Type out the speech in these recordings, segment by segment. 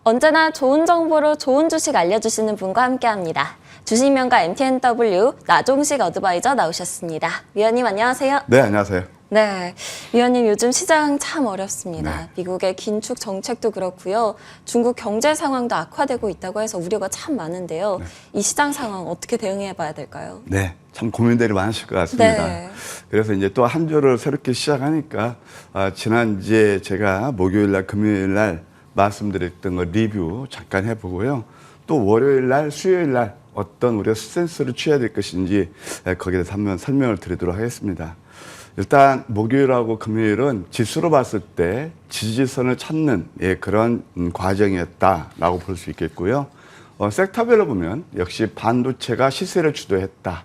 언제나 좋은 정보로 좋은 주식 알려주시는 분과 함께합니다. 주식명가 MTNW 나종식 어드바이저 나오셨습니다. 위원님 안녕하세요. 네, 안녕하세요. 네, 위원님 요즘 시장 참 어렵습니다. 네. 미국의 긴축 정책도 그렇고요. 중국 경제 상황도 악화되고 있다고 해서 우려가 참 많은데요. 네. 이 시장 상황 어떻게 대응해 봐야 될까요? 네, 참 고민들이 많으실 것 같습니다. 네. 그래서 이제 또 한 주를 새롭게 시작하니까 지난 이제 제가 목요일 날, 금요일 날 말씀드렸던 거 리뷰 잠깐 해보고요. 또 월요일 날, 수요일 날 어떤 우리가 스탠스를 취해야 될 것인지 거기에 대해서 한번 설명을 드리도록 하겠습니다. 일단 목요일하고 금요일은 지수로 봤을 때 지지선을 찾는 그런 과정이었다라고 볼 수 있겠고요. 섹터별로 보면 역시 반도체가 시세를 주도했다.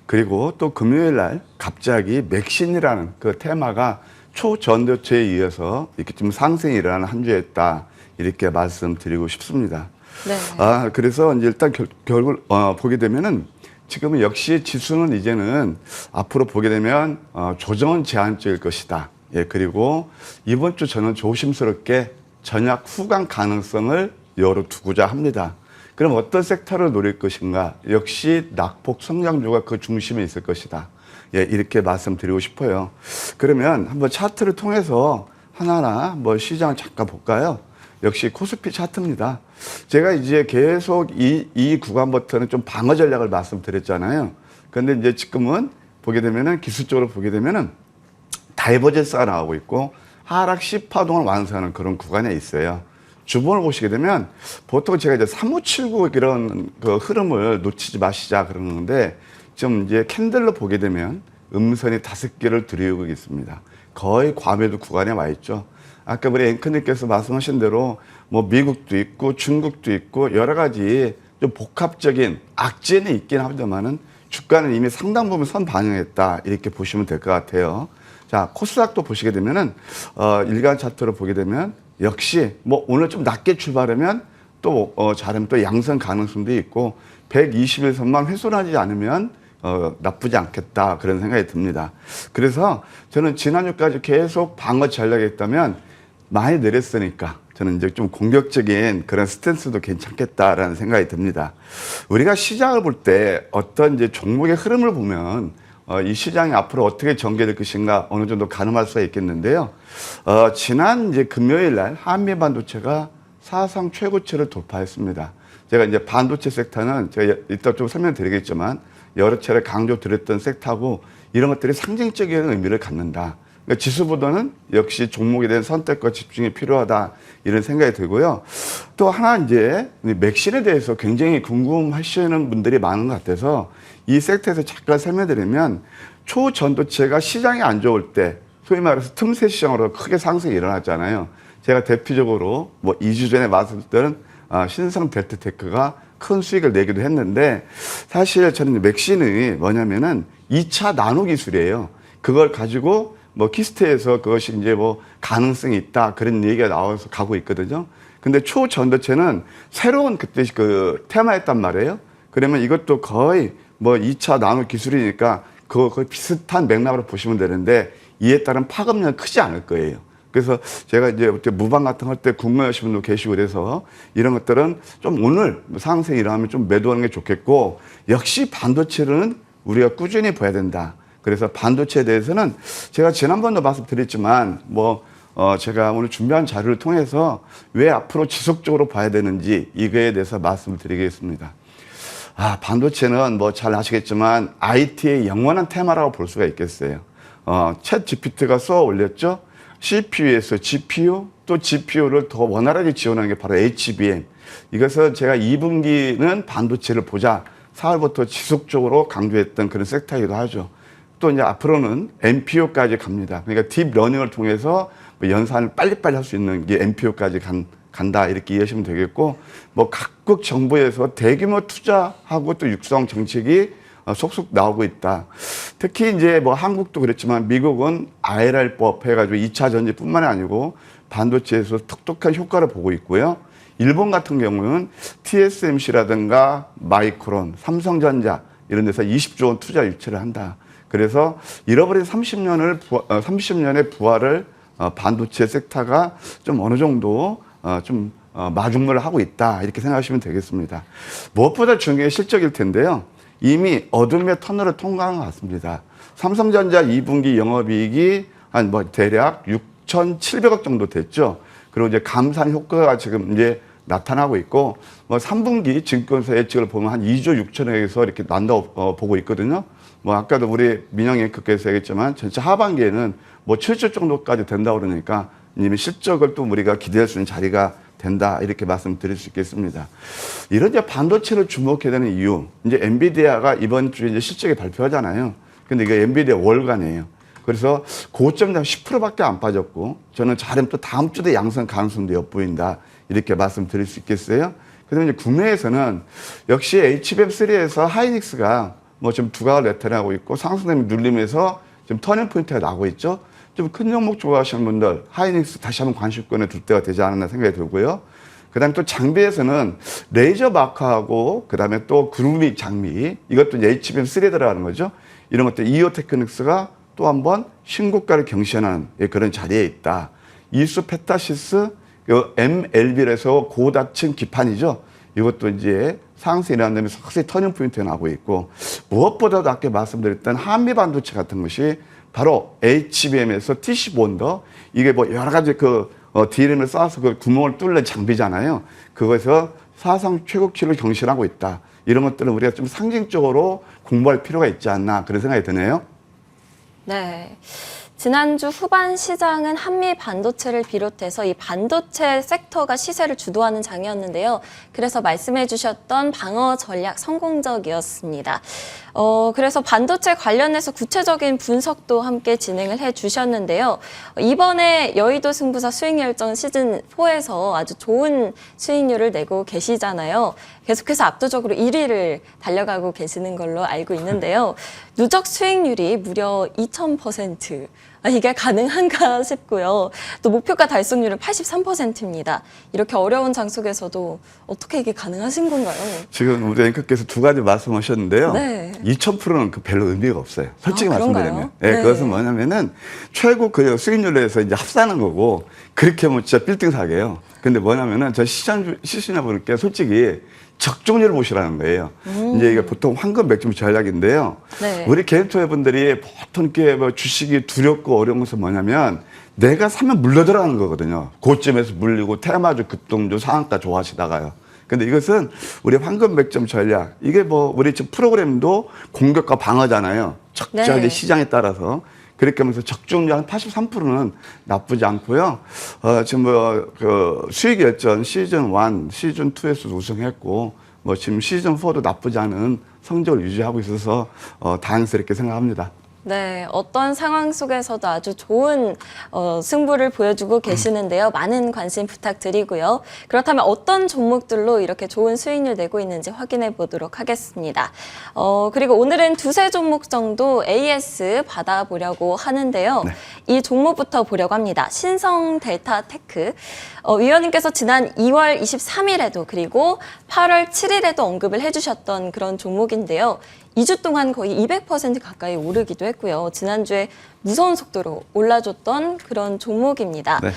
그리고 또 금요일 날 갑자기 맥신이라는 그 테마가 초전도체에 이어서 이렇게 좀 상승이 일어나는 한 주였다. 이렇게 말씀드리고 싶습니다. 네. 그래서 이제 일단 결국 보게 되면은 지금은 역시 지수는 이제는 앞으로 보게 되면 조정은 제한적일 것이다. 예, 그리고 이번 주 저는 조심스럽게 전약 후강 가능성을 열어두고자 합니다. 그럼 어떤 섹터를 노릴 것인가? 역시 낙폭 성장주가 그 중심에 있을 것이다. 예, 이렇게 말씀드리고 싶어요. 그러면 한번 차트를 통해서 하나하나 뭐 시장을 잠깐 볼까요? 역시 코스피 차트입니다. 제가 이제 계속 이 구간부터는 좀 방어 전략을 말씀드렸잖아요. 그런데 이제 지금은 보게 되면은 기술적으로 보게 되면은 다이버전스가 나오고 있고 하락 10파동을 완수하는 그런 구간에 있어요. 주봉을 보시게 되면 보통 제가 이제 3579 이런 그 흐름을 놓치지 마시자 그러는 건데 좀 이제 캔들로 보게 되면 음선이 5개를 들이우고 있습니다. 거의 과매도 구간에 와 있죠. 아까 우리 앵커님께서 말씀하신 대로 뭐 미국도 있고 중국도 있고 여러 가지 좀 복합적인 악재는 있긴 합니다만은 주가는 이미 상당 부분 선 반영했다 이렇게 보시면 될 것 같아요. 자, 코스닥도 보시게 되면은 일간 차트로 보게 되면 역시 뭐 오늘 좀 낮게 출발하면 또 잘하면 또 양선 가능성도 있고 121선만 훼손하지 않으면 나쁘지 않겠다 그런 생각이 듭니다. 그래서 저는 지난주까지 계속 방어 전략이 있다면 많이 내렸으니까 저는 이제 좀 공격적인 그런 스탠스도 괜찮겠다라는 생각이 듭니다. 우리가 시장을 볼 때 어떤 이제 종목의 흐름을 보면 이 시장이 앞으로 어떻게 전개될 것인가 어느 정도 가늠할 수가 있겠는데요. 지난 이제 금요일 날 한미 반도체가 사상 최고치를 돌파했습니다. 제가 이제 반도체 섹터는 제가 이따 좀 설명드리겠지만 여러 차례 강조드렸던 섹터고 이런 것들이 상징적인 의미를 갖는다. 그러니까 지수보다는 역시 종목에 대한 선택과 집중이 필요하다 이런 생각이 들고요. 또 하나 이제 맥신에 대해서 굉장히 궁금하시는 분들이 많은 것 같아서 이 섹터에서 잠깐 설명드리면 초전도체가 시장이 안 좋을 때 소위 말해서 틈새 시장으로 크게 상승이 일어났잖아요. 제가 대표적으로 뭐 2주 전에 말씀드릴 때는 신성 델타테크가 큰 수익을 내기도 했는데 사실 저는 맥신이 뭐냐면은 2차 나노 기술이에요. 그걸 가지고 뭐 키스트에서 그것이 이제 뭐 가능성이 있다 그런 얘기가 나와서 가고 있거든요. 근데 초전도체는 새로운 그때 그 테마였단 말이에요. 그러면 이것도 거의 뭐 2차 나노 기술이니까 거의 비슷한 맥락으로 보시면 되는데 이에 따른 파급력은 크지 않을 거예요. 그래서 제가 이제 무방 같은 거 할 때 궁금해하시는 분도 계시고 그래서 이런 것들은 좀 오늘 상승이 일어나면 좀 매도하는 게 좋겠고 역시 반도체는 우리가 꾸준히 봐야 된다. 그래서 반도체에 대해서는 제가 지난번도 말씀드렸지만 제가 오늘 준비한 자료를 통해서 왜 앞으로 지속적으로 봐야 되는지 이거에 대해서 말씀을 드리겠습니다. 반도체는 뭐 잘 아시겠지만 IT의 영원한 테마라고 볼 수가 있겠어요. 챗 GPT가 쏘아 올렸죠. CPU에서 GPU 또 GPU를 더 원활하게 지원하는 게 바로 HBM. 이것은 제가 2분기는 반도체를 보자 4월부터 지속적으로 강조했던 그런 섹터이기도 하죠. 또 이제 앞으로는 NPU까지 갑니다. 그러니까 딥러닝을 통해서 뭐 연산을 빨리빨리 할 수 있는 게 NPU까지 간다 이렇게 이해하시면 되겠고 뭐 각국 정부에서 대규모 투자하고 또 육성 정책이 속속 나오고 있다. 특히 이제 뭐 한국도 그랬지만 미국은 IRR법 해가지고 2차 전지뿐만이 아니고 반도체에서 톡톡한 효과를 보고 있고요. 일본 같은 경우는 TSMC라든가 마이크론, 삼성전자 이런 데서 20조 원 투자 유치를 한다. 그래서 잃어버린 30년의 부활을 반도체 섹터가 좀 어느 정도 좀 마중물을 하고 있다 이렇게 생각하시면 되겠습니다. 무엇보다 중요한 실적일 텐데요. 이미 어둠의 터널을 통과한 것 같습니다. 삼성전자 2분기 영업이익이 한 뭐 대략 6,700억 정도 됐죠. 그리고 이제 감산 효과가 지금 이제 나타나고 있고 뭐 3분기 증권사 예측을 보면 한 2조 6천억에서 이렇게 난다고 보고 있거든요. 뭐 아까도 우리 민영 앵커께서 얘기했지만 전체 하반기에는 뭐 7조 정도까지 된다고 그러니까 이미 실적을 또 우리가 기대할 수 있는 자리가 된다 이렇게 말씀드릴 수 있겠습니다. 이런 이제 반도체를 주목해야 되는 이유, 이제 엔비디아가 이번 주에 이제 실적에 발표하잖아요. 근데 이게 엔비디아 월간이에요. 그래서 고점 당 10%밖에 안 빠졌고 저는 잘하면 또 다음 주도 양성 가능성도 엿보인다 이렇게 말씀드릴 수 있겠어요. 그다음에 이제 국내에서는 역시 HBM3에서 하이닉스가 뭐 지금 두각을 나타내고 있고 상승됨이 눌림에서 지금 터닝 포인트가 나고 있죠. 좀 큰 종목 좋아하시는 분들 하이닉스 다시 한번 관심권에 둘 때가 되지 않았나 생각이 들고요. 그다음에 또 장비에서는 레이저 마커하고 그다음에 또 그루믹 장비 이것도 이제 HBM3에 들어가는 거죠. 이런 것들 이오 테크닉스가 또 한 번 신고가를 경신하는 그런 자리에 있다. 이수 페타시스 MLB에서 고다층 기판이죠. 이것도 이제 상승이 일어나면서 확실히 터닝 포인트가 나고 있고 무엇보다도 아까 말씀드렸던 한미 반도체 같은 것이 바로 HBM에서 TC 본더 이게 뭐 여러 가지 DRAM을 쌓아서 그 구멍을 뚫는 장비잖아요. 그거에서 사상 최고치를 경신하고 있다. 이런 것들은 우리가 좀 상징적으로 공부할 필요가 있지 않나 그런 생각이 드네요. 네. 지난주 후반 시장은 한미 반도체를 비롯해서 이 반도체 섹터가 시세를 주도하는 장이었는데요. 그래서 말씀해 주셨던 방어 전략 성공적이었습니다. 그래서 반도체 관련해서 구체적인 분석도 함께 진행을 해 주셨는데요. 이번에 여의도 승부사 수익열전 시즌4에서 아주 좋은 수익률을 내고 계시잖아요. 계속해서 압도적으로 1위를 달려가고 계시는 걸로 알고 있는데요. 누적 수익률이 무려 2000%. 이게 가능한가 싶고요. 또 목표가 달성률은 83%입니다. 이렇게 어려운 장 속에서도 어떻게 이게 가능하신 건가요? 지금 우리 앵커께서 두 가지 말씀하셨는데요. 네. 2000%는 별로 의미가 없어요. 솔직히 그런가요? 말씀드리면. 네, 네. 그것은 뭐냐면은 최고 그 수익률로 해서 이제 합산한 거고 그렇게 하면 진짜 빌딩 사게요. 근데 뭐냐면은 저 시청자 분께 솔직히 적중률을 보시라는 거예요. 이제 이게 보통 황금 맥점 전략인데요. 네. 우리 개인 투자분들이 보통 이렇게 뭐 주식이 두렵고 어려운 것은 뭐냐면 내가 사면 물러 들어가는 거거든요. 고점에서 물리고 테마주 급등주 상한가 좋아하시다가요. 근데 이것은 우리 황금 맥점 전략. 이게 뭐 우리 지금 프로그램도 공격과 방어잖아요. 적절하게 네. 시장에 따라서. 그렇게 하면서 적중률 한 83%는 나쁘지 않고요. 지금 수익 열전 시즌 1, 시즌 2에서도 우승했고, 지금 시즌 4도 나쁘지 않은 성적을 유지하고 있어서 다행스럽게 생각합니다. 네, 어떤 상황 속에서도 아주 좋은 승부를 보여주고 계시는데요. 많은 관심 부탁드리고요. 그렇다면 어떤 종목들로 이렇게 좋은 수익률 내고 있는지 확인해 보도록 하겠습니다. 그리고 오늘은 두세 종목 정도 AS 받아보려고 하는데요. 네. 이 종목부터 보려고 합니다. 신성 델타 테크. 위원님께서 지난 2월 23일에도 그리고 8월 7일에도 언급을 해주셨던 그런 종목인데요. 2주 동안 거의 200% 가까이 오르기도 했고요. 지난주에 무서운 속도로 올라줬던 그런 종목입니다. 네.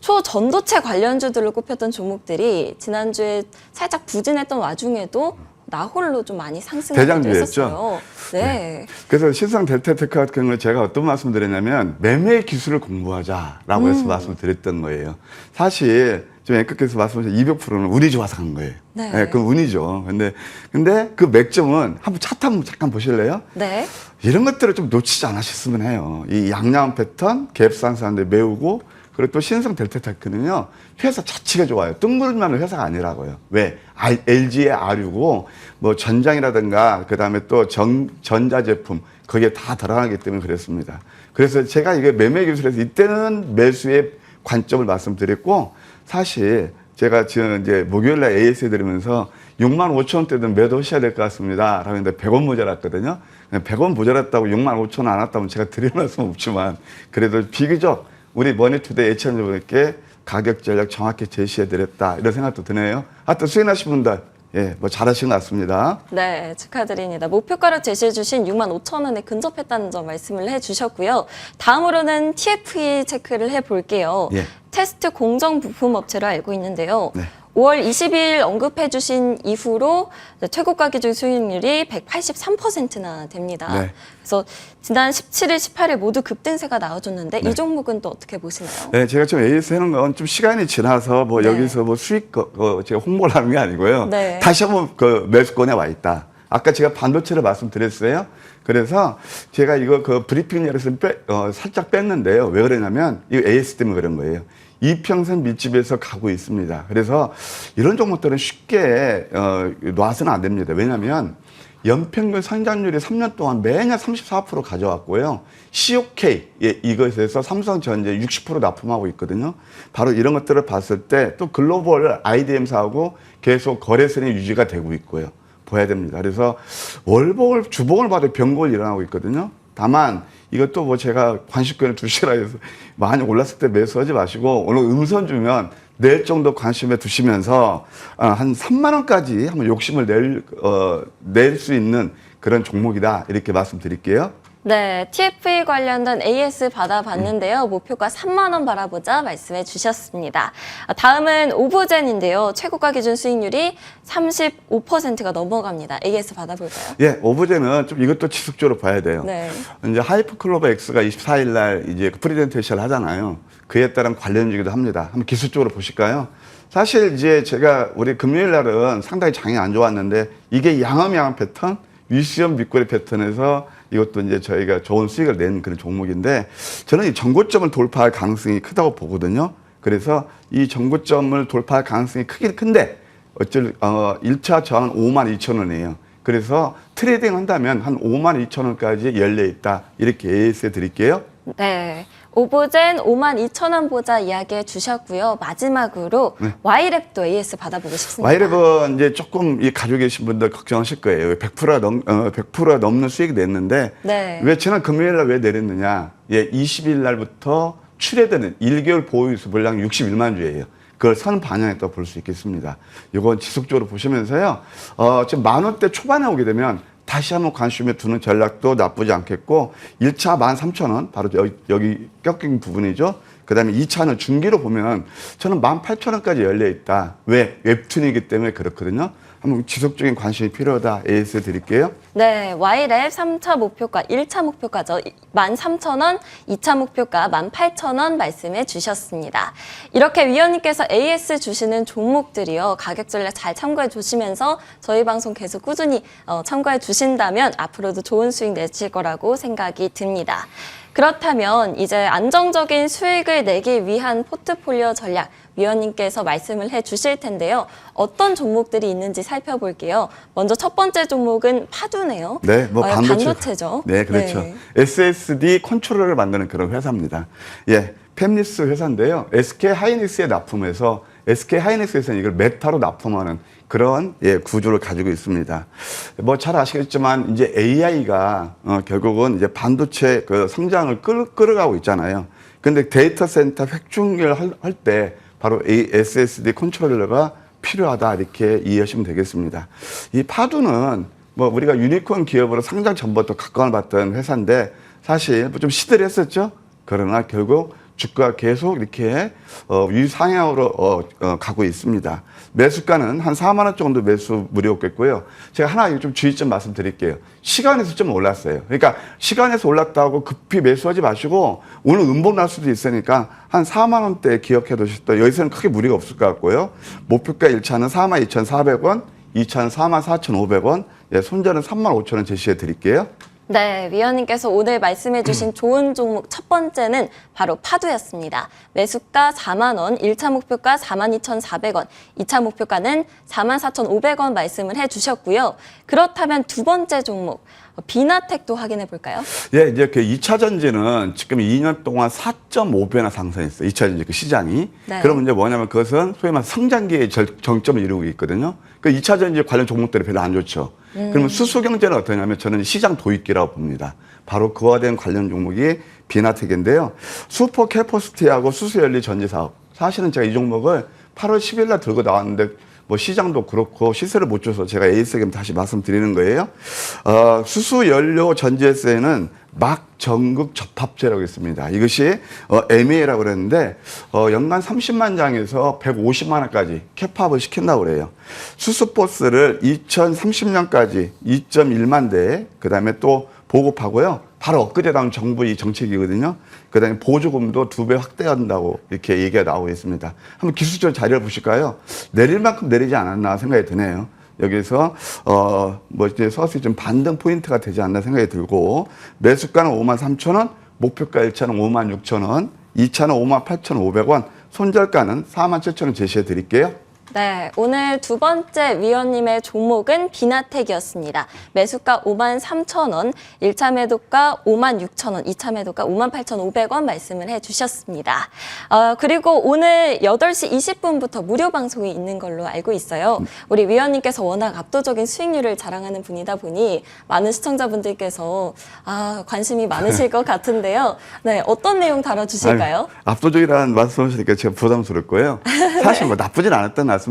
초전도체 관련주들로 꼽혔던 종목들이 지난주에 살짝 부진했던 와중에도 나홀로 좀 많이 상승하기도 대장주였죠. 했었어요. 네. 그래서 신성 델타테크 같은 경우는 제가 어떤 말씀 드렸냐면 매매 기술을 공부하자라고 해서 말씀드렸던 거예요. 사실 지금 앵커께서 말씀하신 200%는 운이 좋아서 간 거예요. 네. 네, 그건 운이죠. 근데 그 맥점은 한번 차트 한번 잠깐 보실래요? 네. 이런 것들을 좀 놓치지 않으셨으면 해요. 이 양양 패턴, 갭상승하는데 메우고 그리고 또 신성 델타테크는요. 회사 자체가 좋아요. 뜬구름만 회사가 아니라고요. 왜? LG의 R이고 뭐 전장이라든가 그다음에 또 전자제품 거기에 다 들어가기 때문에 그랬습니다. 그래서 제가 이게 매매 기술에서 이때는 매수의 관점을 말씀드렸고 사실 제가 지금 이제 목요일날 AS 드리면서 65,000원대든 매도하셔야 될 것 같습니다. 라고 했는데 100원 모자랐거든요. 100원 모자랐다고 65,000원 안 왔다면 제가 드릴 말씀은 없지만 그래도 비교적 우리 머니투데이 애청자분께 가격 전략 정확히 제시해 드렸다. 이런 생각도 드네요. 하여튼 수익나신 분들 잘하신 것 같습니다. 네, 축하드립니다. 목표가를 제시해 주신 65,000원에 근접했다는 점 말씀을 해주셨고요. 다음으로는 TFE 체크를 해볼게요. 예. 테스트 공정 부품 업체로 알고 있는데요. 네. 5월 20일 언급해 주신 이후로 최고가 기준 수익률이 183%나 됩니다. 네. 그래서 지난 17일, 18일 모두 급등세가 나와줬는데 네. 이 종목은 또 어떻게 보시나요? 네, 제가 좀 AS 하는 건 좀 시간이 지나서 뭐 네. 여기서 뭐 수익 제가 홍보를 하는 게 아니고요. 네. 다시 한번 그 매수권에 와 있다. 아까 제가 반도체를 말씀드렸어요. 그래서 제가 이거 그 브리핑 열에서 살짝 뺐는데요. 왜 그러냐면 이거 AS 때문에 그런 거예요. 이평선 밀집에서 가고 있습니다. 그래서 이런 종목들은 쉽게 놔서는 안 됩니다. 왜냐하면 연평균 성장률이 3년 동안 매년 34% 가져왔고요. COK 이것에서 삼성전자 60% 납품하고 있거든요. 바로 이런 것들을 봤을 때 또 글로벌 IDM사하고 계속 거래선이 유지가 되고 있고요. 보야 됩니다. 그래서 월봉을 주봉을 봐도 변곡을 일어나고 있거든요. 다만 이것도 뭐 제가 관심권을 두시라 해서 많이 올랐을 때 매수하지 마시고 오늘 음선 주면 내일 정도 관심에 두시면서 한 3만 원까지 한번 욕심을 낼 수 있는 그런 종목이다 이렇게 말씀드릴게요. 네, TFE 관련된 AS 받아봤는데요. 목표가 3만 원 바라보자 말씀해 주셨습니다. 다음은 오브젠인데요. 최고가 기준 수익률이 35%가 넘어갑니다. AS 받아볼까요? 예, 오브제는 좀 이것도 지속적으로 봐야 돼요. 네. 이제 하이퍼클로버 X가 24일 날 이제 프레젠테이션을 하잖아요. 그에 따른 관련주기도 합니다. 한번 기술적으로 보실까요? 사실 이제 제가 우리 금요일 날은 상당히 장이 안 좋았는데 이게 양엄양엄 패턴, 위시엄 밑거리 패턴에서 이것도 이제 저희가 좋은 수익을 낸 그런 종목인데 저는 이 전고점을 돌파할 가능성이 크다고 보거든요. 그래서 이 전고점을 돌파할 가능성이 크긴 큰데 1차 저항은 52,000원이에요. 그래서 트레이딩 한다면 한 52,000원까지 열려 있다. 이렇게 AS 드릴게요. 네. 오브젠 52,000원 보자 이야기해 주셨고요. 마지막으로 네. Y랩도 AS 받아보고 싶습니다. Y랩은 이제 조금 이 가지고 계신 분들 걱정하실 거예요. 100%가 넘는 수익이 냈는데 네. 왜 지난 금요일 날 왜 내렸느냐? 예, 20일 날부터 출해되는 1개월 보유수 물량 61만 주예요. 그걸 선 반영했다고 볼 수 있겠습니다. 이건 지속적으로 보시면서요. 지금 10,000원대 초반에 오게 되면 다시 한번 관심에 두는 전략도 나쁘지 않겠고 1차 13,000원 바로 여기 꺾인 부분이죠. 그다음에 2차는 중기로 보면 저는 18,000원까지 열려 있다. 왜? 웹툰이기 때문에 그렇거든요. 한번 지속적인 관심이 필요하다. AS 드릴게요. 네, Y랩 3차 목표가 1차 목표가죠. 13,000원, 2차 목표가 18,000원 말씀해 주셨습니다. 이렇게 위원님께서 AS 주시는 종목들이요. 가격 전략 잘 참고해 주시면서 저희 방송 계속 꾸준히 참고해 주신다면 앞으로도 좋은 수익 내실 거라고 생각이 듭니다. 그렇다면 이제 안정적인 수익을 내기 위한 포트폴리오 전략 위원님께서 말씀을 해 주실 텐데요. 어떤 종목들이 있는지 살펴볼게요. 먼저 첫 번째 종목은 파두네요. 네, 뭐 반도체죠. 네, 그렇죠. 네. SSD 컨트롤러를 만드는 그런 회사입니다. 예, 팹리스 회사인데요. SK 하이닉스에 납품해서 SK 하이닉스에서는 이걸 메타로 납품하는 그런 구조를 가지고 있습니다. 뭐 잘 아시겠지만 이제 AI가 결국은 이제 반도체 그 성장을 끌어가고 있잖아요. 근데 데이터 센터 핵중계를 할 때 바로 이 SSD 컨트롤러가 필요하다 이렇게 이해하시면 되겠습니다. 이 파두는 뭐 우리가 유니콘 기업으로 상장 전부터 각광을 받던 회사인데 사실 좀 시들했었죠. 그러나 결국 주가가 계속 이렇게 유상향으로 가고 있습니다. 매수가는 한 4만 원 정도 매수물이었겠고요. 제가 하나 좀 주의점 말씀드릴게요. 시간에서 좀 올랐어요. 그러니까 시간에서 올랐다고 급히 매수하지 마시고 오늘 음봉 날 수도 있으니까 한 4만 원대 기억해 두셨다. 여기서는 크게 무리가 없을 것 같고요. 목표가 1차는 42,400원, 2차는 44,500원, 손절은 35,000원 제시해 드릴게요. 네, 위원님께서 오늘 말씀해 주신 좋은 종목 첫 번째는 바로 파두였습니다. 매수가 4만 원, 1차 목표가 42,400원, 2차 목표가는 44,500원 말씀을 해 주셨고요. 그렇다면 두 번째 종목, 비나텍도 확인해 볼까요? 예, 이제 그 2차 전지는 지금 2년 동안 4.5배나 상승했어요. 2차 전지 그 시장이. 네. 그러면 이제 뭐냐면 그것은 소위 말해 성장기의 정점을 이루고 있거든요. 그 2차 전지 관련 종목들이 별로 안 좋죠. 그러면 수소 경제는 어떠냐면 저는 시장 도입기라고 봅니다. 바로 그와 된 관련 종목이 비나텍인데요. 슈퍼 캐퍼시티하고 수소 연리 전지 사업. 사실은 제가 이 종목을 8월 10일 날 들고 나왔는데 뭐 시장도 그렇고 시세를 못 줘서 제가 AS에게 다시 말씀드리는 거예요. 수소 연료 전지세는 막 전국 접합제라고 있습니다. 이것이 MEA라고 그랬는데 연간 30만 장에서 150만 원까지 캡합을 시킨다고 그래요. 수소버스를 2030년까지 2.1만 대, 그다음에 또 보급하고요. 바로 엊그제 나온 정부 이 정책이거든요. 그다음에 보조금도 2배 확대한다고 이렇게 얘기가 나오고 있습니다. 한번 기술적 자료를 보실까요? 내릴 만큼 내리지 않았나 생각이 드네요. 여기서 뭐 이제 서서히 좀 반등 포인트가 되지 않나 생각이 들고, 매수가는 53,000원, 목표가 1차는 56,000원, 2차는 58,500원, 손절가는 47,000원 제시해 드릴게요. 네, 오늘 두 번째 위원님의 종목은 비나텍이었습니다. 매수가 53,000원, 1차 매도가 56,000원, 2차 매도가 58,500원 말씀을 해주셨습니다. 그리고 오늘 8시 20분부터 무료 방송이 있는 걸로 알고 있어요. 우리 위원님께서 워낙 압도적인 수익률을 자랑하는 분이다 보니 많은 시청자분들께서 관심이 많으실 것 같은데요. 네, 어떤 내용 다뤄주실까요? 아유, 압도적이라는 말씀하시니까 제가 부담스럽고요. 사실 뭐 나쁘진 않았던 것 같습니다.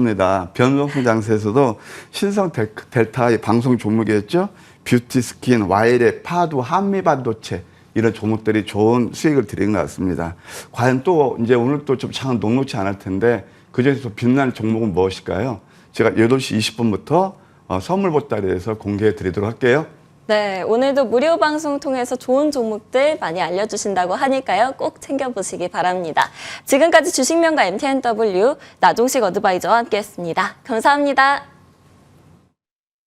변동성 장세에서도 신성 델타 방송 종목이었죠. 뷰티 스킨, 와이레, 파도, 한미반도체 이런 종목들이 좋은 수익을 드리는 것 같습니다. 과연 또 이제 오늘 또 좀 장 녹록치 않을 텐데 그중에서 빛나는 종목은 무엇일까요? 제가 8시 20분부터 선물 보따리에서 공개해 드리도록 할게요. 네, 오늘도 무료 방송 통해서 좋은 종목들 많이 알려주신다고 하니까요. 꼭 챙겨보시기 바랍니다. 지금까지 주식명가 MTNW 나종식 어드바이저와 함께했습니다. 감사합니다.